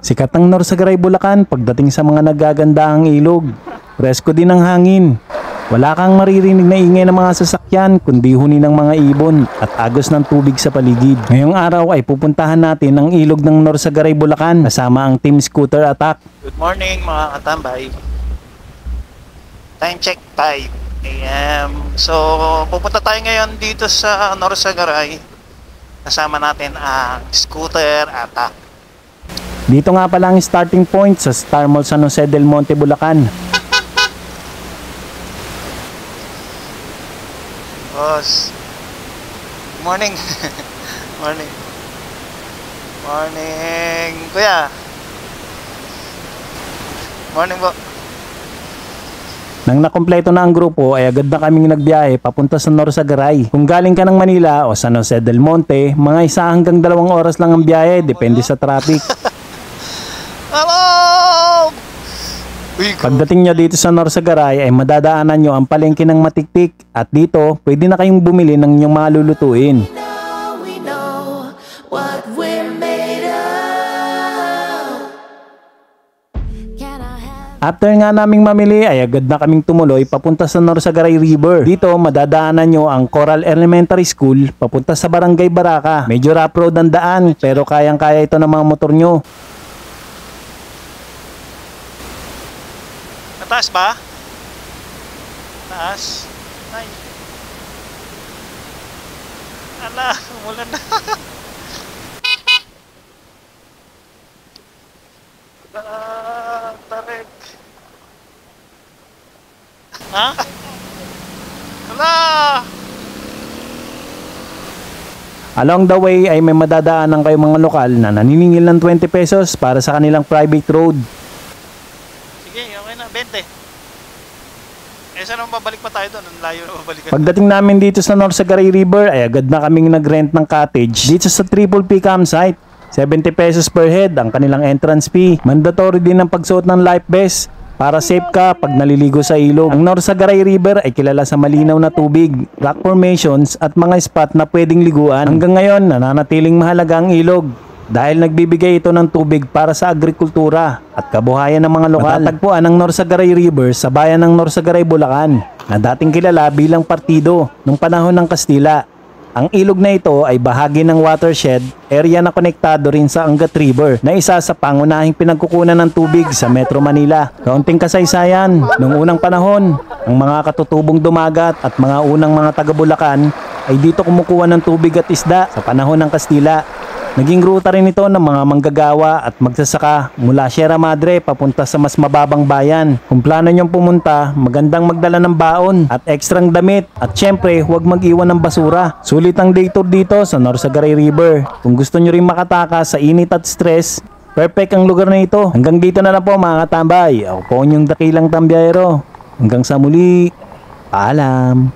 Sikat ang Norsagaray, Bulacan pagdating sa mga nagagandahang ilog. Presko din ang hangin. Wala kang maririnig na ingay ng mga sasakyan kundi huni ng mga ibon at agos ng tubig sa paligid. Ngayong araw ay pupuntahan natin ang ilog ng Norsagaray, Bulacan kasama ang Team Scooter Attack. Good morning mga katambay. Time check 5 AM. So pupunta tayo ngayon dito sa Norsagaray. Kasama natin ang Scooter Attack. Dito nga pala ang starting point sa Star Mall San Jose del Monte, Bulacan. Boss. Good morning. Morning. Morning, kuya. Morning po. Nang nakompleto na ang grupo ay agad na kaming nagbiyahe papunta sa Norsagaray. Kung galing ka ng Manila o San Jose del Monte, mga 1 hanggang 2 oras lang ang biyahe, depende sa traffic. Hello! Pagdating nyo dito sa Norsagaray ay madadaanan nyo ang palengke ng Matiktik at dito pwede na kayong bumili ng inyong mga lulutuin. After nga naming mamili ay agad na kaming tumuloy papunta sa Norsagaray River. Dito madadaanan nyo ang Coral Elementary School papunta sa Barangay Baraca. Medyo rough road ang daan pero kayang-kaya ito ng mga motor nyo. Taas ba? Taas? Ay. Ala, umulan na. Tarik. Ha? Ala! Along the way ay may madadaanan kayo mga lokal na naniningil ng 20 pesos para sa kanilang private road. Sige, okay na, 20. Eh, saan naman babalik pa tayo doon? Ang layo na babalikan. Pagdating namin dito sa Norsagaray River ay agad na kaming nag-rent ng cottage dito sa Triple P campsite. 70 pesos per head ang kanilang entrance fee. Mandatory din ang pagsuot ng life vest para safe ka pag naliligo sa ilog. Ang Norsagaray River ay kilala sa malinaw na tubig, rock formations at mga spot na pwedeng liguan. Hanggang ngayon nananatiling mahalaga ang ilog dahil nagbibigay ito ng tubig para sa agrikultura at kabuhayan ng mga lokal. Matatagpuan ang Norsagaray River sa bayan ng Norsagaray, Bulacan na dating kilala bilang partido nung panahon ng Kastila. Ang ilog na ito ay bahagi ng watershed area na konektado rin sa Angat River na isa sa pangunahing pinagkukunan ng tubig sa Metro Manila. Kaunting kasaysayan, noong unang panahon, ang mga katutubong dumagat at mga unang mga taga-Bulacan ay dito kumukuha ng tubig at isda sa panahon ng Kastila. Naging ruta rin ito ng mga manggagawa at magsasaka mula Sierra Madre papunta sa mas mababang bayan. Kung plano nyong pumunta, magandang magdala ng baon at ekstrang damit at syempre huwag mag-iwan ng basura. Sulit ang day tour dito sa Norsagaray River. Kung gusto nyo rin makatakas sa init at stress, perfect ang lugar na ito. Hanggang dito na lang po mga katambay. Ako po yung dakilang tambiyero. Hanggang sa muli, paalam.